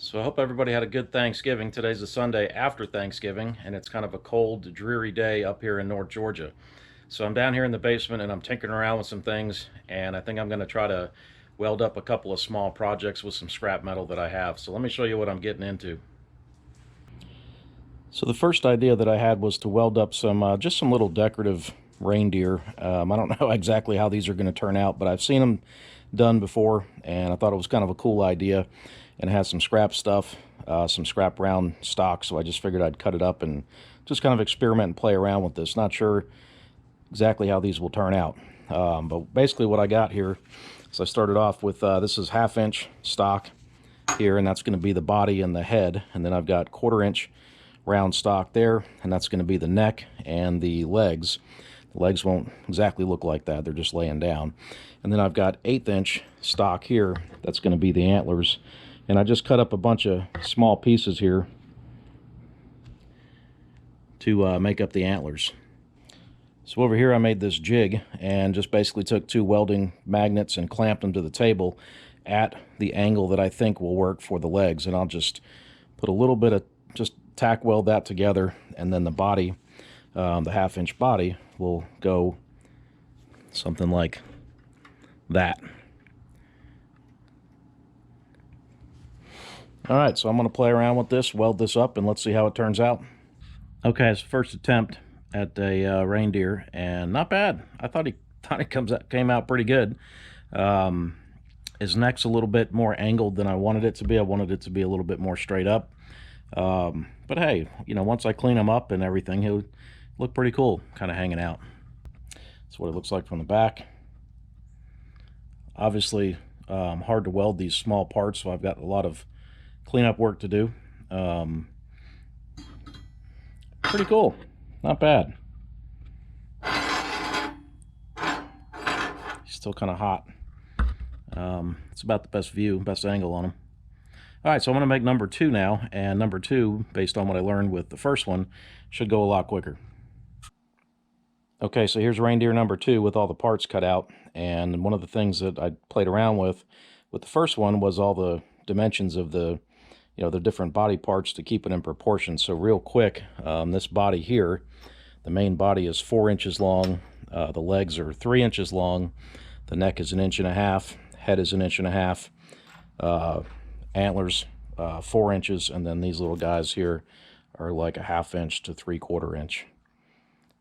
So I hope everybody had a good Thanksgiving. Today's a Sunday after Thanksgiving, and it's kind of a cold, dreary day up here in North Georgia. So I'm down here in the basement and I'm tinkering around with some things, and I think I'm going to try to weld up a couple of small projects with some scrap metal that I have. So let me show you what I'm getting into. So the first idea that I had was to weld up some just some little decorative reindeer. I don't know exactly how these are going to turn out, but I've seen them done before, and I thought it was kind of a cool idea. And it has some scrap stuff, some scrap round stock, so I just figured I'd cut it up and just kind of experiment and play around with this. Not sure exactly how these will turn out, but basically what I got here is I started off with this is 1/2 inch stock here, and that's going to be the body and the head, and then I've got 1/4 inch round stock there, and that's going to be the neck and the legs. The legs won't exactly look like that, they're just laying down. And then I've got 1/8 inch stock here, that's going to be the antlers. And I just cut up a bunch of small pieces here to make up the antlers. So over here I made this jig and just basically took 2 welding magnets and clamped them to the table at the angle that I think will work for the legs. And I'll just put a little bit of, just tack weld that together, and then the body, the 1/2 inch body, will go something like that. Alright, so I'm going to play around with this, weld this up, and let's see how it turns out. Okay, it's the first attempt at a reindeer, and not bad. I thought he came out pretty good. His neck's a little bit more angled than I wanted it to be. I wanted it to be a little bit more straight up. But hey, you know, once I clean him up and everything, he'll look pretty cool, kind of hanging out. That's what it looks like from the back. Obviously, hard to weld these small parts, so I've got a lot of cleanup work to do. Pretty cool, not bad. He's still kind of hot. It's about the best view, best angle on him. All right, so I'm going to make number 2 now, and number 2, based on what I learned with the first one, should go a lot quicker. Okay, so here's reindeer number 2 with all the parts cut out, and one of the things that I played around with the first one was all the dimensions of the, you know, the different body parts to keep it in proportion. So real quick, this body here, the main body is 4 inches long, the legs are 3 inches long, the neck is 1.5 inches, head is 1.5 inches, antlers 4 inches, and then these little guys here are like 1/2 inch to 3/4 inch.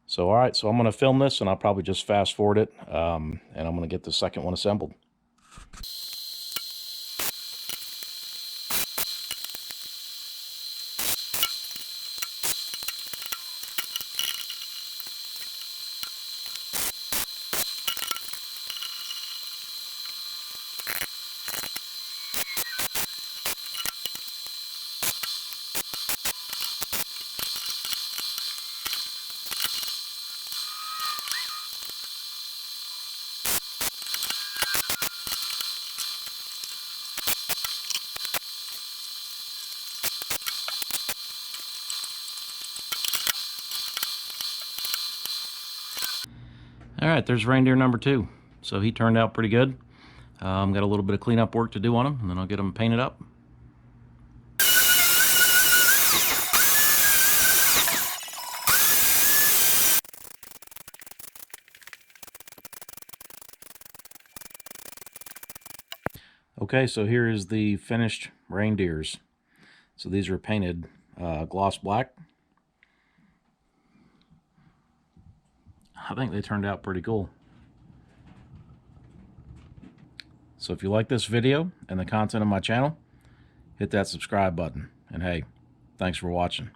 So all right, so I'm going to film this, and I'll probably just fast forward it, and I'm going to get the second one assembled. All right, there's reindeer number 2. So he turned out pretty good. Got a little bit of cleanup work to do on him, and then I'll get him painted up. Okay, so here is the finished reindeers. So these are painted gloss black. I think they turned out pretty cool. So if you like this video and the content of my channel, hit that subscribe button. And hey, thanks for watching.